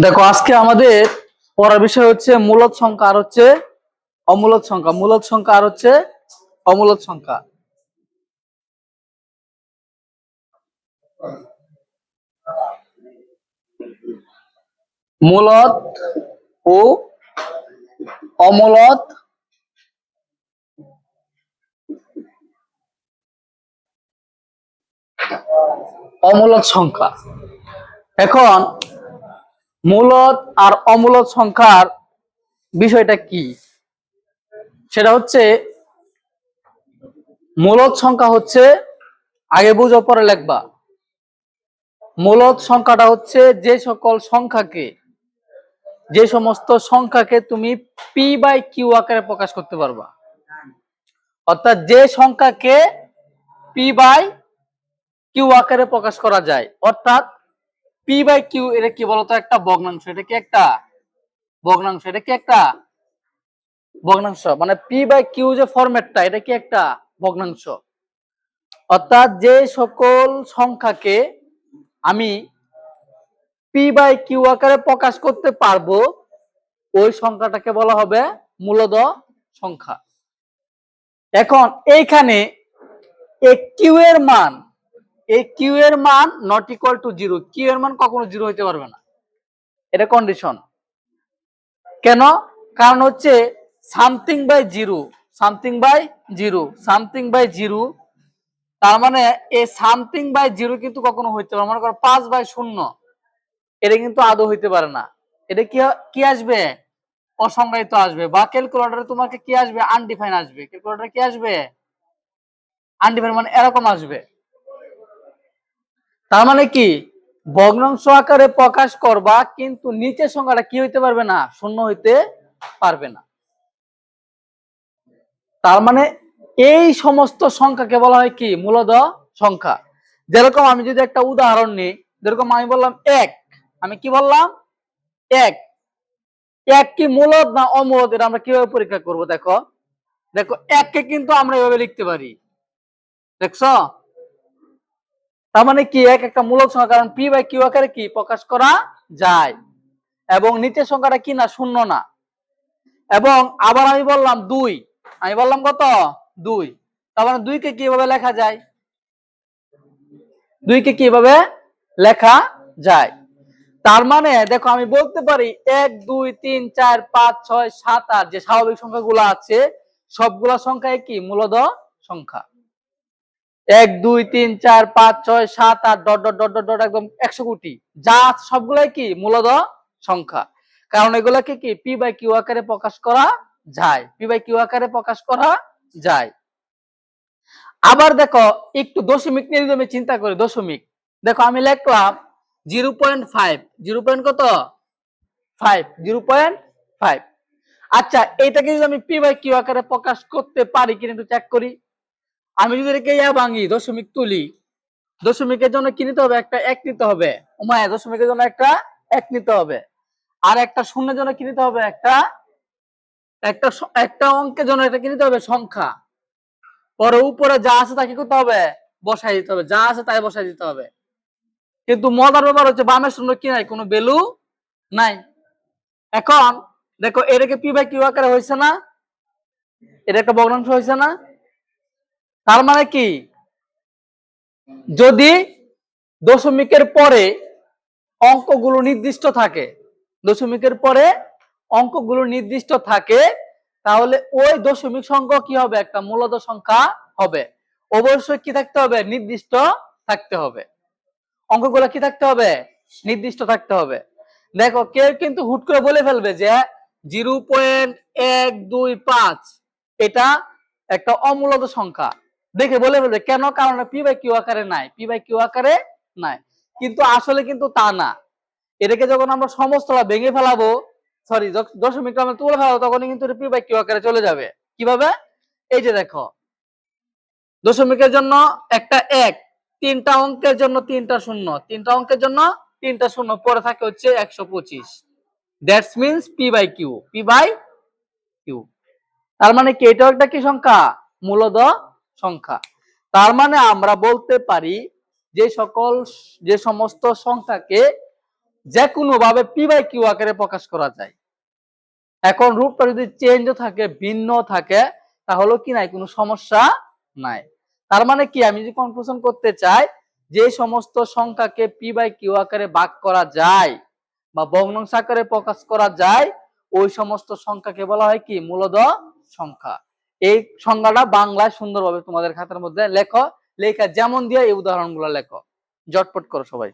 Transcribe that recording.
দেখো আজকে আমাদের পড়ার বিষয় হচ্ছে মূলদ সংখ্যা আর হচ্ছে অমূলদ সংখ্যা। মূলদ সংখ্যা আর হচ্ছে অমূলদ সংখ্যা। মূলদ ও অমূলদ অমূলদ সংখ্যা। এখন মূলদ আর অমূলদ সংখ্যার বিষয়টা কি, সেটা হচ্ছে মূলদ সংখ্যা হচ্ছে, আগে বুঝো পরে লিখবা। মূলদ সংখ্যাটা হচ্ছে যে সমস্ত সংখ্যাকে তুমি পি বাই কিউ আকারে প্রকাশ করতে পারবা। অর্থাৎ যে সংখ্যাকে পি বাই কিউ আকারে প্রকাশ করা যায়। অর্থাৎ পি বাই কিউ এটা কি বলতো, একটা ভগ্নাংশ। এটা কি একটা ভগ্নাংশ? এটা কি একটা ভগ্নাংশ? মানে পি বাই কিউ যে ফরম্যাটটা, এটা কি একটা ভগ্নাংশ। অর্থাৎ যে সকল সংখ্যাকে আমি পি বাই কিউ আকারে প্রকাশ করতে পারবো, ওই সংখ্যাটাকে বলা হবে মূলদ সংখ্যা। এখন এইখানে এই কিউ এর মান not equal to zero. Q এর মান কখনো জিরো হইতে পারবে না, এটা কন্ডিশন। কেন? কারণ হচ্ছে something by zero, something by zero, something by zero. তার মানে এই সামথিং বাই জিরো কিন্তু কখনো হইতে পারে, মনে করো 5/0, এটা কিন্তু আদৌ হইতে পারে না। এটা কি আসবে? অসংজ্ঞায়িত আসবে। বা ক্যালকুলেটরে তোমাকে কি আসবে? আনডিফাইন আসবে। ক্যালকুলেটরে কি আসবে? আনডিফাইন, মানে এরকম আসবে। তার মানে কি, ভগ্নাংশ আকারে প্রকাশ করবা কিন্তু নিচের সংখ্যাটা কি হইতে পারবে না? শূন্য হইতে পারবে না। তার মানে এই সমস্ত সংখ্যাকে বলা হয় কি? মূলদ সংখ্যা। যেরকম আমি যদি একটা উদাহরণ নিই, যেরকম আমি বললাম এক। আমি কি বললাম? এক। এক কি মূলদ না অমূলদ, এটা আমরা কিভাবে পরীক্ষা করব? দেখো দেখো এককে কিন্তু আমরা এভাবে লিখতে পারি, দেখছো? তার মানে কি, এক একটা মূলদ সংখ্যা, কারণ পি বাই কিউ আকারে কি প্রকাশ করা যায়। এবং নিচের সংখ্যাটা কি না? শূন্য না। এবং আবার আমি বললাম দুই। আমি বললাম কত? দুই। তার মানে দুইকে কিভাবে লেখা যায়? দুইকে কিভাবে লেখা যায়? তার মানে দেখো আমি বলতে পারি 1 2 3 4 5 6 7 8 যে স্বাভাবিক সংখ্যাগুলো আছে, সবগুলা সংখ্যাই কি মূলদ সংখ্যা। 1 2 3 4 5 6 7 8 dot dot dot dot dot একদম 100 কোটি যা সবগুলাই কি মূলদ সংখ্যা। কারণ এগুলাকে কি পি বাই কিউ আকারে প্রকাশ করা যায়, পি বাই কিউ আকারে প্রকাশ করা যায়। আবার দেখো একটু দশমিক নিয়ে যদি আমি চিন্তা করি, দশমিক, দেখো আমি লিখলাম 0.5, 0. কত? 5, 0.5। আচ্ছা, এইটাকে যদি আমি পি বাই কিউ আকারে প্রকাশ করতে পারি কিনা একটু চেক করি। আমি যদি এটাকে ভাঙি, দশমিক তুলি, দশমিকের জন্য কি নিতে হবে? একটা এক নিতে হবে। ওমায়, দশমিকের জন্য একটা এক নিতে হবে। আর একটা শূন্যের জন্য কি নিতে হবে? একটা একটা একটা অঙ্কের জন্য এটা কি নিতে হবে? সংখ্যা। পরে উপরে যা আছে তাকে করতে হবে? বসাই দিতে হবে। যা আছে তাই বসাই দিতে হবে। কিন্তু মজার ব্যাপার হচ্ছে বামের শূন্য কি নাই? কোনো ভ্যালু নাই। এখন দেখো এটাকে পি বাই কিউ আকারে হয়েছে না? এটা একটা ভগ্নাংশ হয়েছে না? তার মানে কি, যদি দশমিকের পরে অঙ্কগুলো নির্দিষ্ট থাকে, দশমিকের পরে অঙ্কগুলো নির্দিষ্ট থাকে, তাহলে ওই দশমিক সংখ্যা কি হবে? একটা মূলদ সংখ্যা হবে। অবশ্যই কি থাকতে হবে? নির্দিষ্ট থাকতে হবে। অঙ্কগুলো কি থাকতে হবে? নির্দিষ্ট থাকতে হবে। দেখো কেউ কিন্তু হুট করে বলে ফেলবে যে 0.125 এটা একটা অমূলদ সংখ্যা, দেখে বলে ফেলবে। কেন? কারণ পি বাই কিউ আকারে নাই, পি বাই কিউ আকারে নাই। কিন্তু আসলে কিন্তু তা না। এটাকে যখন আমরা সমস্তটা ভেঙে ফেলাবো, সরি দশমিক আমরা তুলে ফেলাবো, তখন কিন্তু পি বাই কিউ আকারে চলে যাবে। কিভাবে? এই যে দেখো, দশমিকের জন্য একটা এক, তিনটা অঙ্কের জন্য তিনটা শূন্য, তিনটা অঙ্কের জন্য তিনটা শূন্য, পরে থাকে হচ্ছে 125। That's means P by Q, P by Q. তার মানে কি, এটাও একটা কি সংখ্যা? মূলদ সংখ্যা। তার মানে আমরা বলতে পারি যে সমস্ত সংখ্যাকে যে কোনো ভাবে পি বাই কিউ আকারে প্রকাশ করা যায়। এখন রূপটা যদি চেঞ্জ থাকে, ভিন্ন থাকে, তাহলে কি নাই, কোনো সমস্যা নাই। তার মানে কি, আমি যদি কনক্লুশন করতে চাই, যে সমস্ত সংখ্যাকে পি বাই কিউ আকারে ভাগ করা যায় বা ভগ্নাংশ আকারে প্রকাশ করা যায়, ওই সমস্ত সংখ্যাকে বলা হয় কি, মূলদ সংখ্যা। এই সংজ্ঞাটা বাংলায় সুন্দরভাবে তোমাদের খাতার মধ্যে লেখো, লেখা যেমন দিয়ে এই উদাহরণগুলো লেখো, জটপট করো সবাই।